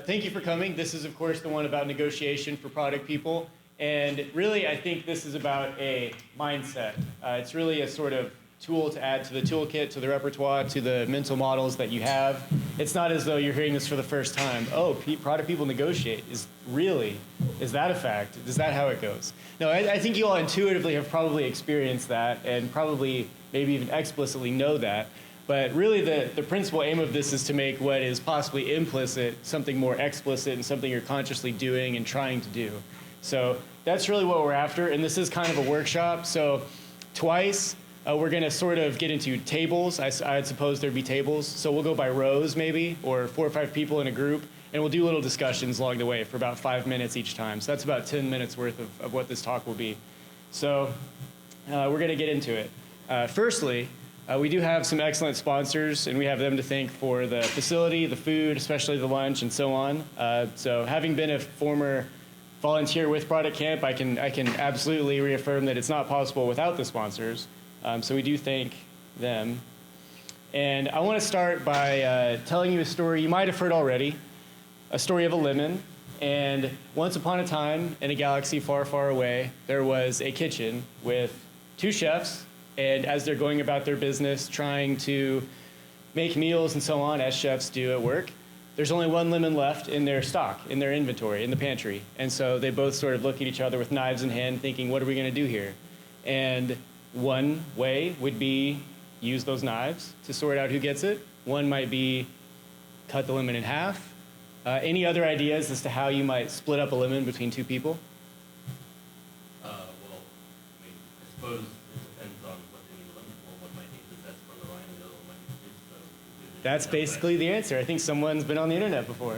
Thank you for coming. This is, of course, the one about negotiation for product people. And really, I think this is about a mindset. It's really a sort of tool to add to the toolkit, to the repertoire, to the mental models that you have. It's not as though you're hearing this for the first time. Oh, product people negotiate. Is that a fact? Is that how it goes? No, I think you all intuitively have probably experienced that and probably maybe even explicitly know that. But really, the principal aim of this is to make what is possibly implicit something more explicit and something you're consciously doing and trying to do. So that's really what we're after. And this is kind of a workshop. So twice, we're going to sort of get into tables. I'd suppose there'd be tables. So we'll go by rows maybe, or 4 or 5 people in a group. And we'll do little discussions along the way for about 5 minutes each time. So that's about 10 minutes worth of what this talk will be. So we're going to get into it. Firstly, we do have some excellent sponsors, and we have them to thank for the facility, the food, especially the lunch, and so on. So having been a former volunteer with Product Camp, I can absolutely reaffirm that it's not possible without the sponsors. So we do thank them. And I want to start by telling you a story you might have heard already, a story of a lemon. And once upon a time, in a galaxy far, far away, there was a kitchen with 2 chefs. And as they're going about their business, trying to make meals and so on, as chefs do at work, there's only 1 lemon left in their stock, in their inventory, in the pantry. And so they both sort of look at each other with knives in hand, thinking, what are we going to do here? And one way would be use those knives to sort out who gets it. One might be cut the lemon in half. Any other ideas as to how you might split up a lemon between 2 people? I suppose That's basically the answer. I think someone's been on the internet before.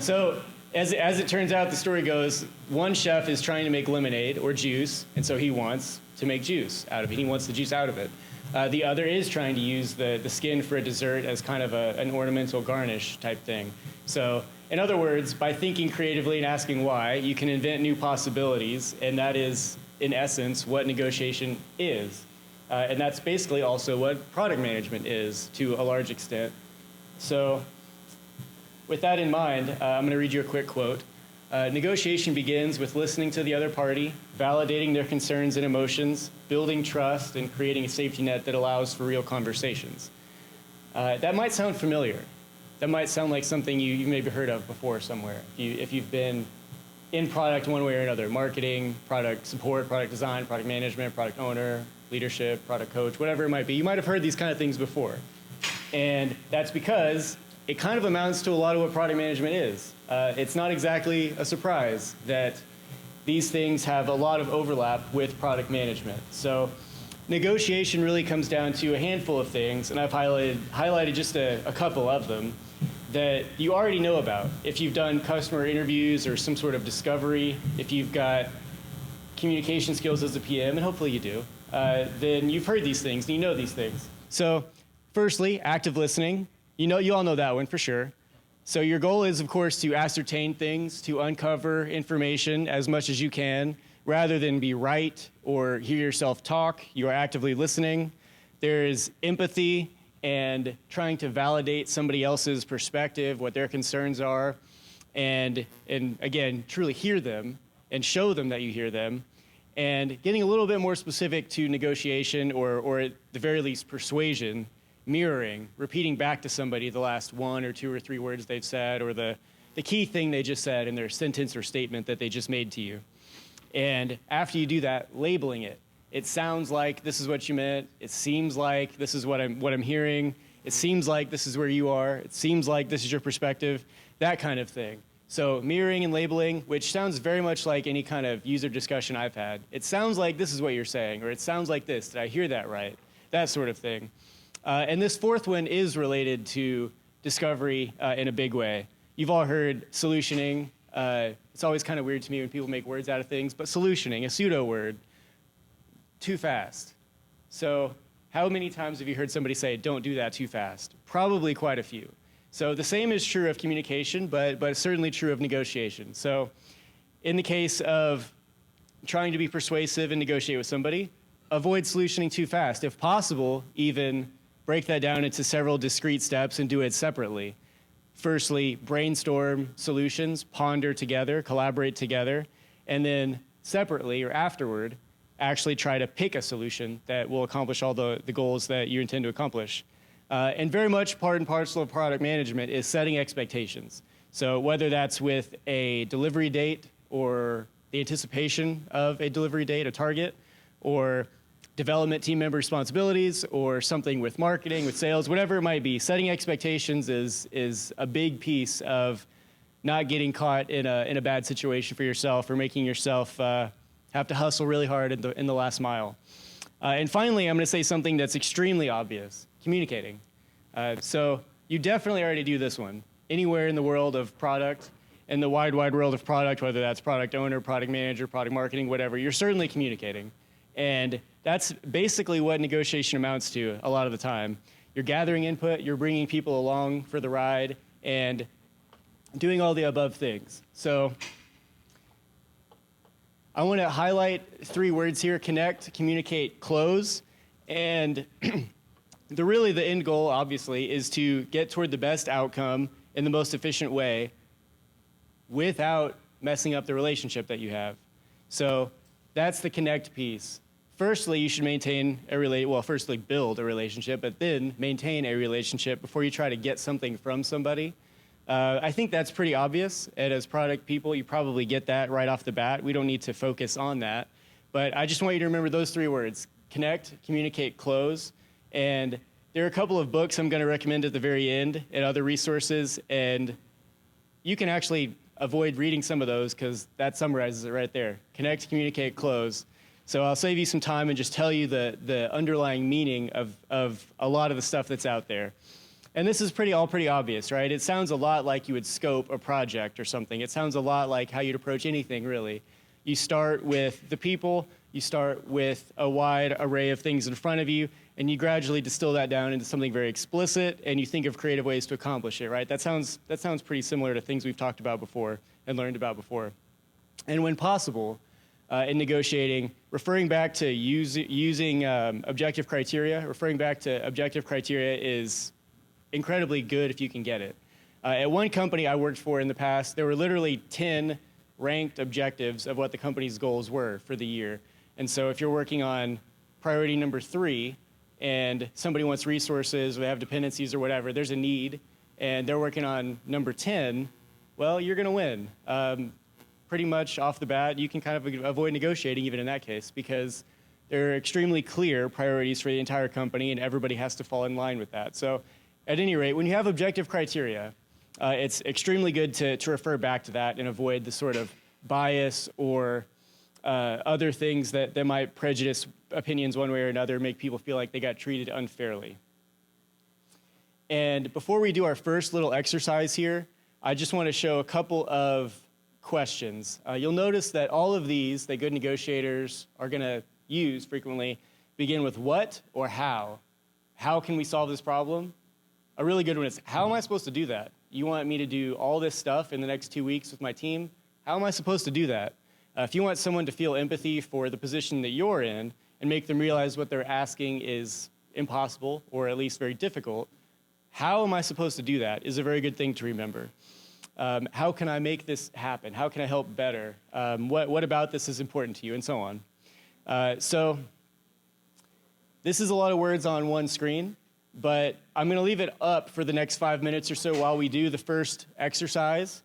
So as it turns out, the story goes, one chef is trying to make lemonade or juice, and so he wants to make juice out of it. He wants the juice out of it. The other is trying to use the skin for a dessert as kind of an ornamental garnish type thing. So in other words, by thinking creatively and asking why, you can invent new possibilities, and that is, in essence, what negotiation is. And that's basically also what product management is to a large extent. So with that in mind, I'm going to read you a quick quote. Negotiation begins with listening to the other party, validating their concerns and emotions, building trust, and creating a safety net that allows for real conversations. That might sound familiar. That might sound like something you've maybe heard of before somewhere. If you've been in product one way or another, marketing, product support, product design, product management, product owner, leadership, product coach, whatever it might be. You might have heard these kind of things before. And that's because it kind of amounts to a lot of what product management is. It's not exactly a surprise that these things have a lot of overlap with product management. So negotiation really comes down to a handful of things, and I've highlighted just a couple of them that you already know about. If you've done customer interviews or some sort of discovery, if you've got communication skills as a PM, and hopefully you do, then you've heard these things and you know these things. So firstly, active listening. You all know that one for sure. So your goal is, of course, to ascertain things, to uncover information as much as you can, rather than be right or hear yourself talk. You are actively listening. There is empathy and trying to validate somebody else's perspective, what their concerns are, and again, truly hear them and show them that you hear them. And getting a little bit more specific to negotiation, or at the very least persuasion, mirroring, repeating back to somebody the last 1 or 2 or 3 words they've said, or the key thing they just said in their sentence or statement that they just made to you. And after you do that, labeling it. It sounds like this is what you meant. It seems like this is what I'm hearing. It seems like this is where you are. It seems like this is your perspective, that kind of thing. So mirroring and labeling, which sounds very much like any kind of user discussion I've had. It sounds like this is what you're saying, or it sounds like this. Did I hear that right? That sort of thing. And this fourth one is related to discovery in a big way. You've all heard solutioning. It's always kind of weird to me when people make words out of things, but solutioning, a pseudo word, too fast. So How many times have you heard somebody say, don't do that too fast? Probably quite a few. So the same is true of communication, but certainly true of negotiation. So in the case of trying to be persuasive and negotiate with somebody, avoid solutioning too fast. If possible, even break that down into several discrete steps and do it separately. Firstly, brainstorm solutions, ponder together, collaborate together, and then separately or afterward, actually try to pick a solution that will accomplish all the goals that you intend to accomplish. And very much part and parcel of product management is setting expectations. So whether that's with a delivery date or the anticipation of a delivery date, a target, or development team member responsibilities, or something with marketing, with sales, whatever it might be, setting expectations is a big piece of not getting caught in a bad situation for yourself or making yourself have to hustle really hard in the last mile. And finally, I'm going to say something that's extremely obvious: communicating. So you definitely already do this one. Anywhere in the world of product, in the wide world of product, whether that's product owner, product manager, product marketing, whatever, you're certainly communicating. And that's basically what negotiation amounts to a lot of the time. You're gathering input, you're bringing people along for the ride, and doing all the above things. So I want to highlight 3 words here: connect, communicate, close. And the end goal, obviously, is to get toward the best outcome in the most efficient way without messing up the relationship that you have. So that's the connect piece. Firstly, you should firstly build a relationship, but then maintain a relationship before you try to get something from somebody. I think that's pretty obvious, and as product people, you probably get that right off the bat. We don't need to focus on that. But I just want you to remember those 3 words: connect, communicate, close. And there are a couple of books I'm going to recommend at the very end and other resources, and you can actually avoid reading some of those because that summarizes it right there. Connect, communicate, close. So I'll save you some time and just tell you the underlying meaning of a lot of the stuff that's out there. And this is pretty obvious, right? It sounds a lot like you would scope a project or something. It sounds a lot like how you'd approach anything, really. You start with the people, you start with a wide array of things in front of you, and you gradually distill that down into something very explicit, and you think of creative ways to accomplish it, right? That sounds pretty similar to things we've talked about before and learned about before. And when possible, in negotiating, referring back to using objective criteria, is incredibly good if you can get it. At one company I worked for in the past, there were literally 10 ranked objectives of what the company's goals were for the year. And so if you're working on priority number 3 and somebody wants resources or they have dependencies or whatever, there's a need, and they're working on number 10, well, you're going to win. Pretty much off the bat, you can kind of avoid negotiating even in that case because there are extremely clear priorities for the entire company and everybody has to fall in line with that. So at any rate, when you have objective criteria, it's extremely good to refer back to that and avoid the sort of bias or other things that might prejudice opinions one way or another, make people feel like they got treated unfairly. And before we do our first little exercise here, I just want to show a couple of questions. You'll notice that all of these that good negotiators are going to use frequently begin with what or how. How can we solve this problem? A really good one is, how am I supposed to do that? You want me to do all this stuff in the next 2 weeks with my team? How am I supposed to do that? If you want someone to feel empathy for the position that you're in and make them realize what they're asking is impossible or at least very difficult, how am I supposed to do that is a very good thing to remember. How can I make this happen? How can I help better? What about this is important to you? And so on. So this is a lot of words on one screen, but I'm going to leave it up for the next 5 minutes or so while we do the first exercise.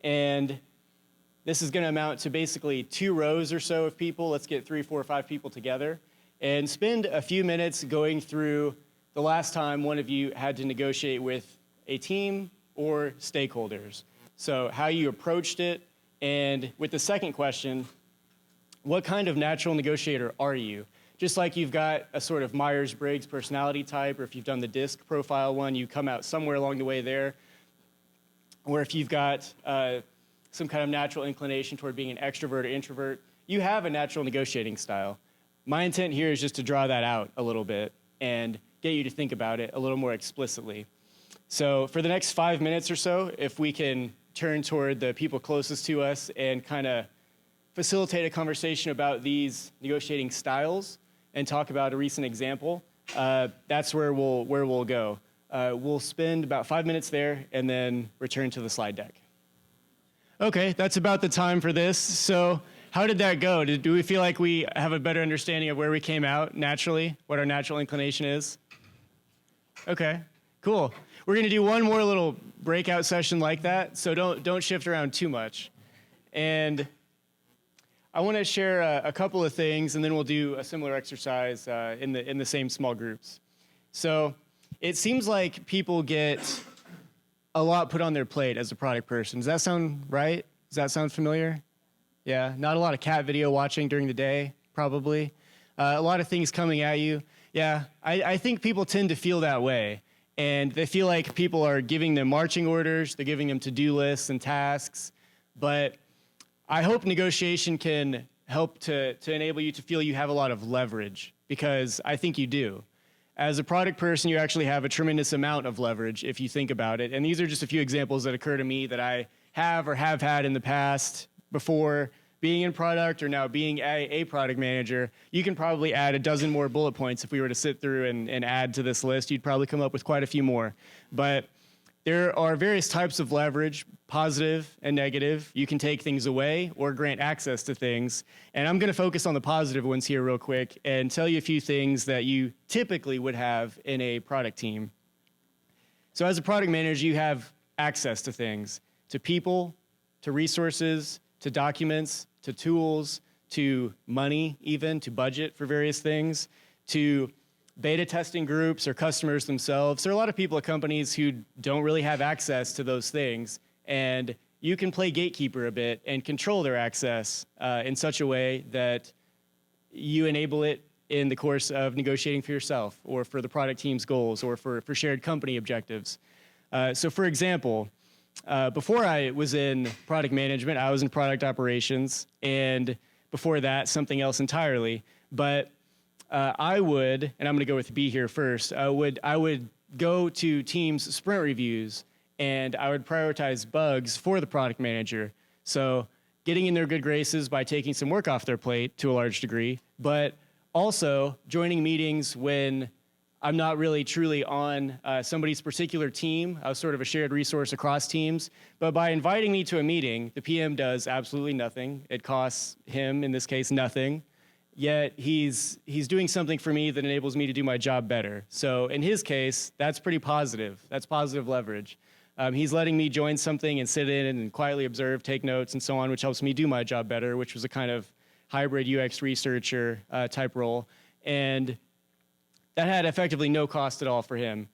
And this is going to amount to basically 2 rows or so of people. Let's get 3, 4, 5 people together and spend a few minutes going through the last time one of you had to negotiate with a team or stakeholders. So how you approached it, and with the second question, what kind of natural negotiator are you? Just like you've got a sort of Myers-Briggs personality type, or if you've done the DISC profile one, you come out somewhere along the way there. Or if you've got some kind of natural inclination toward being an extrovert or introvert, you have a natural negotiating style. My intent here is just to draw that out a little bit and get you to think about it a little more explicitly. So for the next 5 minutes or so, if we can turn toward the people closest to us and kind of facilitate a conversation about these negotiating styles and talk about a recent example, that's where we'll go. We'll spend about 5 minutes there and then return to the slide deck. Okay, that's about the time for this. So how did that go? Do we feel like we have a better understanding of where we came out naturally, what our natural inclination is? Okay, cool. We're going to do one more little breakout session like that, so don't shift around too much. And I want to share a couple of things, and then we'll do a similar exercise in the same small groups. So it seems like people get a lot put on their plate as a product person. Does that sound right? Does that sound familiar? Yeah, not a lot of cat video watching during the day, probably. A lot of things coming at you. Yeah, I think people tend to feel that way. And they feel like people are giving them marching orders, they're giving them to-do lists and tasks. But I hope negotiation can help to enable you to feel you have a lot of leverage, because I think you do. As a product person, you actually have a tremendous amount of leverage if you think about it. And these are just a few examples that occur to me that I have or have had in the past before being in product or now being a product manager. You can probably add a dozen more bullet points if we were to sit through and add to this list. You'd probably come up with quite a few more. But there are various types of leverage, positive and negative. You can take things away or grant access to things. And I'm going to focus on the positive ones here real quick and tell you a few things that you typically would have in a product team. So as a product manager, you have access to things, to people, to resources, to documents, to tools, to money even, to budget for various things, to beta testing groups or customers themselves. There are a lot of people at companies who don't really have access to those things, and you can play gatekeeper a bit and control their access in such a way that you enable it in the course of negotiating for yourself or for the product team's goals or for shared company objectives. So for example, before I was in product management, I was in product operations, and before that, something else entirely. But I would, and I'm going to go with B here first, I would go to teams' sprint reviews, and I would prioritize bugs for the product manager. So getting in their good graces by taking some work off their plate to a large degree, but also joining meetings when I'm not really truly on somebody's particular team. I was sort of a shared resource across teams. But by inviting me to a meeting, the PM does absolutely nothing. It costs him, in this case, nothing. Yet he's doing something for me that enables me to do my job better. So in his case, that's pretty positive. That's positive leverage. He's letting me join something and sit in and quietly observe, take notes, and so on, which helps me do my job better, which was a kind of hybrid UX researcher type role. And that had effectively no cost at all for him.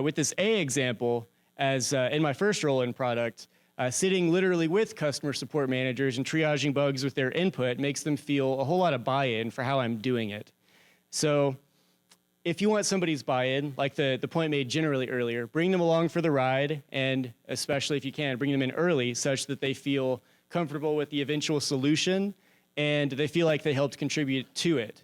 With this A example, as in my first role in product, sitting literally with customer support managers and triaging bugs with their input makes them feel a whole lot of buy-in for how I'm doing it. So if you want somebody's buy-in, like the point made generally earlier, bring them along for the ride, and especially if you can, bring them in early such that they feel comfortable with the eventual solution and they feel like they helped contribute to it.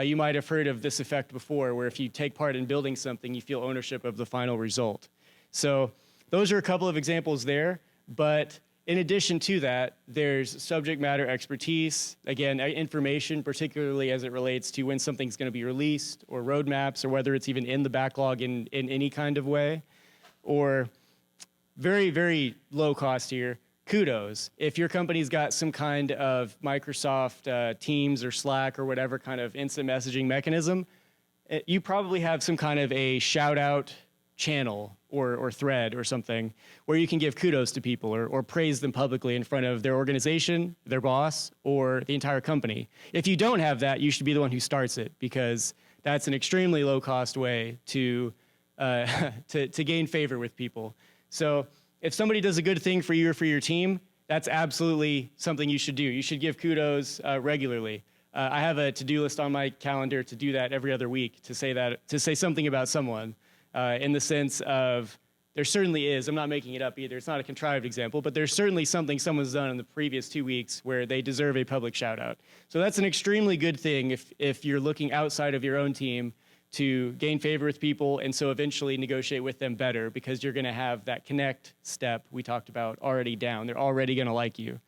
You might have heard of this effect before, where if you take part in building something, you feel ownership of the final result. So those are a couple of examples there. But in addition to that, there's subject matter expertise, again, information, particularly as it relates to when something's going to be released, or roadmaps, or whether it's even in the backlog in any kind of way. Or very, very low cost here, kudos. If your company's got some kind of Microsoft Teams or Slack or whatever kind of instant messaging mechanism, you probably have some kind of a shout-out channel or thread or something where you can give kudos to people or praise them publicly in front of their organization, their boss, or the entire company. If you don't have that, you should be the one who starts it, because that's an extremely low-cost way to gain favor with people. So if somebody does a good thing for you or for your team, that's absolutely something you should do. You should give kudos regularly. I have a to-do list on my calendar to do that every other week, to say something about someone. In the sense of, there certainly is, I'm not making it up either, it's not a contrived example, but there's certainly something someone's done in the previous 2 weeks where they deserve a public shout out. So that's an extremely good thing if you're looking outside of your own team to gain favor with people, and so eventually negotiate with them better because you're going to have that connect step we talked about already down. They're already going to like you.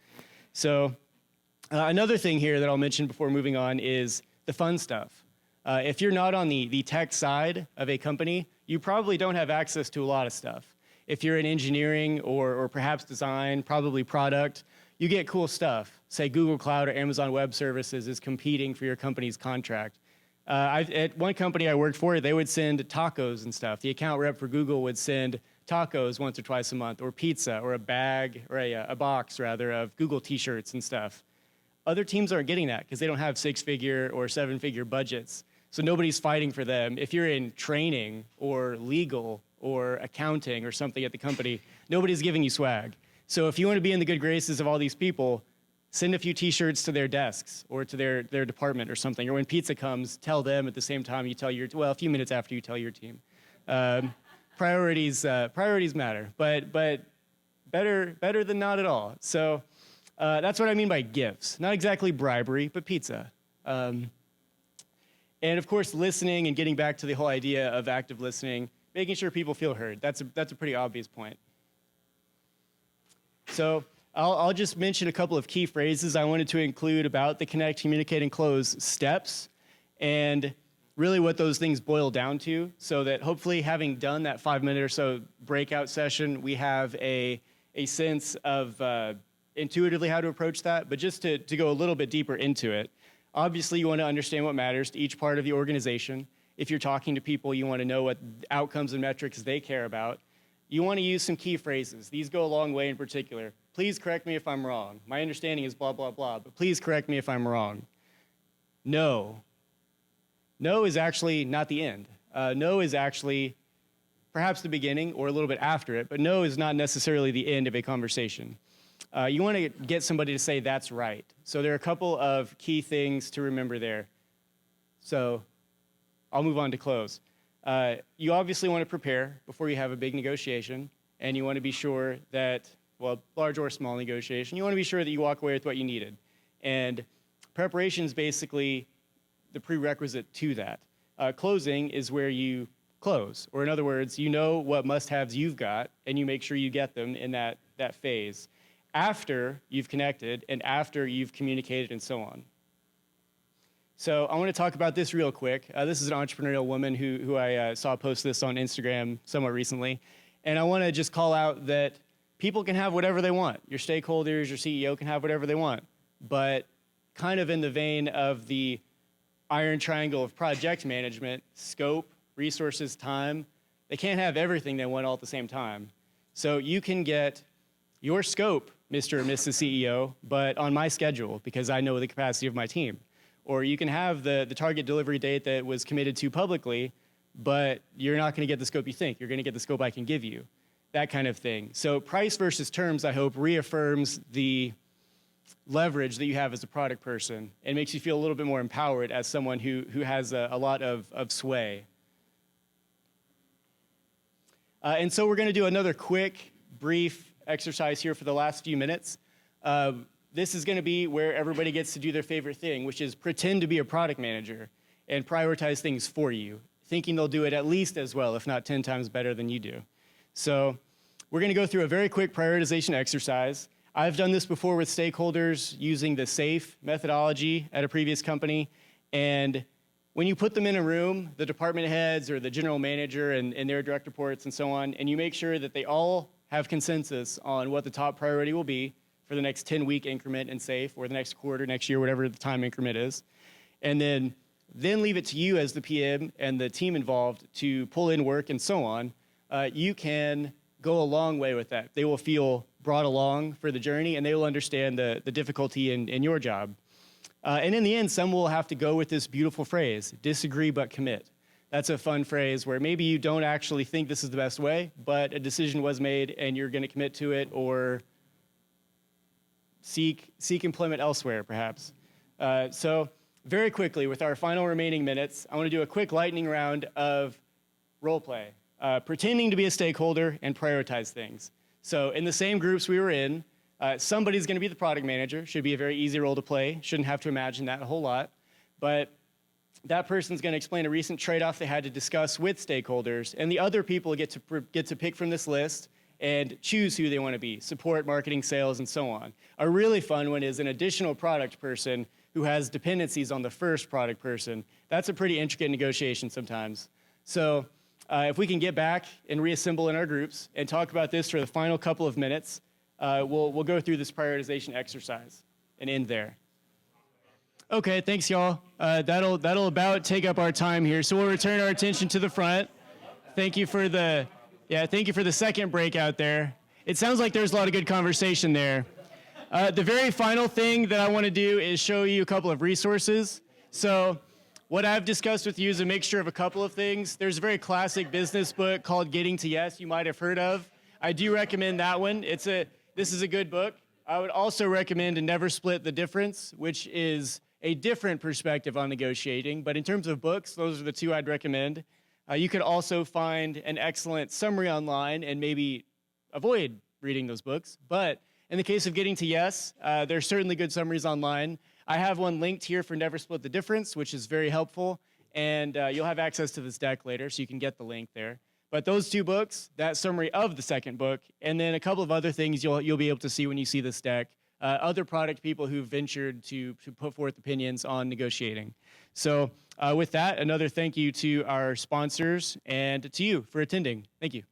So another thing here that I'll mention before moving on is the fun stuff. If you're not on the tech side of a company, you probably don't have access to a lot of stuff. If you're in engineering or perhaps design, probably product, you get cool stuff. Say Google Cloud or Amazon Web Services is competing for your company's contract. At one company I worked for, they would send tacos and stuff. The account rep for Google would send tacos once or twice a month, or pizza, or a bag, or a box, rather, of Google t-shirts and stuff. Other teams aren't getting that because they don't have 6-figure or 7-figure budgets. So nobody's fighting for them. If you're in training or legal or accounting or something at the company, nobody's giving you swag. So if you want to be in the good graces of all these people, send a few t-shirts to their desks or to their department or something. Or when pizza comes, tell them at the same time you tell your, well, a few minutes after you tell your team. Priorities matter, but better than not at all. So that's what I mean by gifts. Not exactly bribery, but pizza. And of course, listening and getting back to the whole idea of active listening, making sure people feel heard. That's a pretty obvious point. So I'll just mention a couple of key phrases I wanted to include about the connect, communicate, and close steps, and really what those things boil down to, so that hopefully having done that 5-minute or so breakout session, we have a sense of intuitively how to approach that. But just to go a little bit deeper into it, obviously you want to understand what matters to each part of the organization. If you're talking to people, you want to know what outcomes and metrics they care about. You want to use some key phrases. These go a long way in particular. Please correct me if I'm wrong. My understanding is blah, blah, blah, but please correct me if I'm wrong. No. No is actually not the end. No is actually perhaps the beginning or a little bit after it, but no is not necessarily the end of a conversation. You want to get somebody to say that's right. So there are a couple of key things to remember there. So I'll move on to close. You obviously want to prepare before you have a big negotiation, and you want to be sure that, well, large or small negotiation, you want to be sure that you walk away with what you needed. And preparation is basically the prerequisite to that. Closing is where you close, or in other words, you know what must-haves you've got, and you make sure you get them in that phase after you've connected and after you've communicated and so on. So I want to talk about this real quick. This is an entrepreneurial woman who I saw post this on Instagram somewhat recently. And I want to just call out that people can have whatever they want. Your stakeholders, your CEO can have whatever they want. But kind of in the vein of the iron triangle of project management, scope, resources, time, they can't have everything they want all at the same time. So you can get your scope, Mr. or Mrs. CEO, but on my schedule because I know the capacity of my team. Or you can have the target delivery date that was committed to publicly, but you're not going to get the scope you think. You're going to get the scope I can give you, that kind of thing. So price versus terms, I hope, reaffirms the leverage that you have as a product person and makes you feel a little bit more empowered as someone who has a lot of sway. And so we're going to do another quick, brief exercise here for the last few minutes. This is going to be where everybody gets to do their favorite thing, which is pretend to be a product manager and prioritize things for you, thinking they'll do it at least as well, if not 10 times better than you do. So we're going to go through a very quick prioritization exercise. I've done this before with stakeholders using the SAFE methodology at a previous company. And when you put them in a room, the department heads or the general manager and their direct reports and so on, and you make sure that they all have consensus on what the top priority will be for the next 10-week increment in SAFE, or the next quarter, next year, whatever the time increment is. And then leave it to you as the PM and the team involved to pull in work and so on. You can go a long way with that. They will feel brought along for the journey, and they will understand the difficulty in your job. And in the end, some will have to go with this beautiful phrase, disagree but commit. That's a fun phrase where maybe you don't actually think this is the best way, but a decision was made and you're going to commit to it, or seek employment elsewhere, perhaps. So very quickly, with our final remaining minutes, I want to do a quick lightning round of role play, pretending to be a stakeholder and prioritize things. So in the same groups we were in, somebody's going to be the product manager. Should be a very easy role to play. Shouldn't have to imagine that a whole lot. But that person's going to explain a recent trade-off they had to discuss with stakeholders, and the other people get to pick from this list and choose who they want to be, support, marketing, sales, and so on. A really fun one is an additional product person who has dependencies on the first product person. That's a pretty intricate negotiation sometimes. So if we can get back and reassemble in our groups and talk about this for the final couple of minutes, we'll go through this prioritization exercise and end there. Okay, thanks, y'all. That'll about take up our time here. So we'll return our attention to the front. Thank you for the second break out there. It sounds like there's a lot of good conversation there. The very final thing that I want to do is show you a couple of resources. So what I've discussed with you is a mixture of a couple of things. There's a very classic business book called Getting to Yes you might have heard of. I do recommend that one. This is a good book. I would also recommend Never Split the Difference, which is a different perspective on negotiating. But in terms of books, those are the two I'd recommend. You could also find an excellent summary online and maybe avoid reading those books. But in the case of Getting to Yes, there's certainly good summaries online. I have one linked here for Never Split the Difference, which is very helpful. And you'll have access to this deck later, so you can get the link there. But those two books, that summary of the second book, and then a couple of other things you'll be able to see when you see this deck. Other product people who've ventured to put forth opinions on negotiating. So with that, another thank you to our sponsors and to you for attending. Thank you.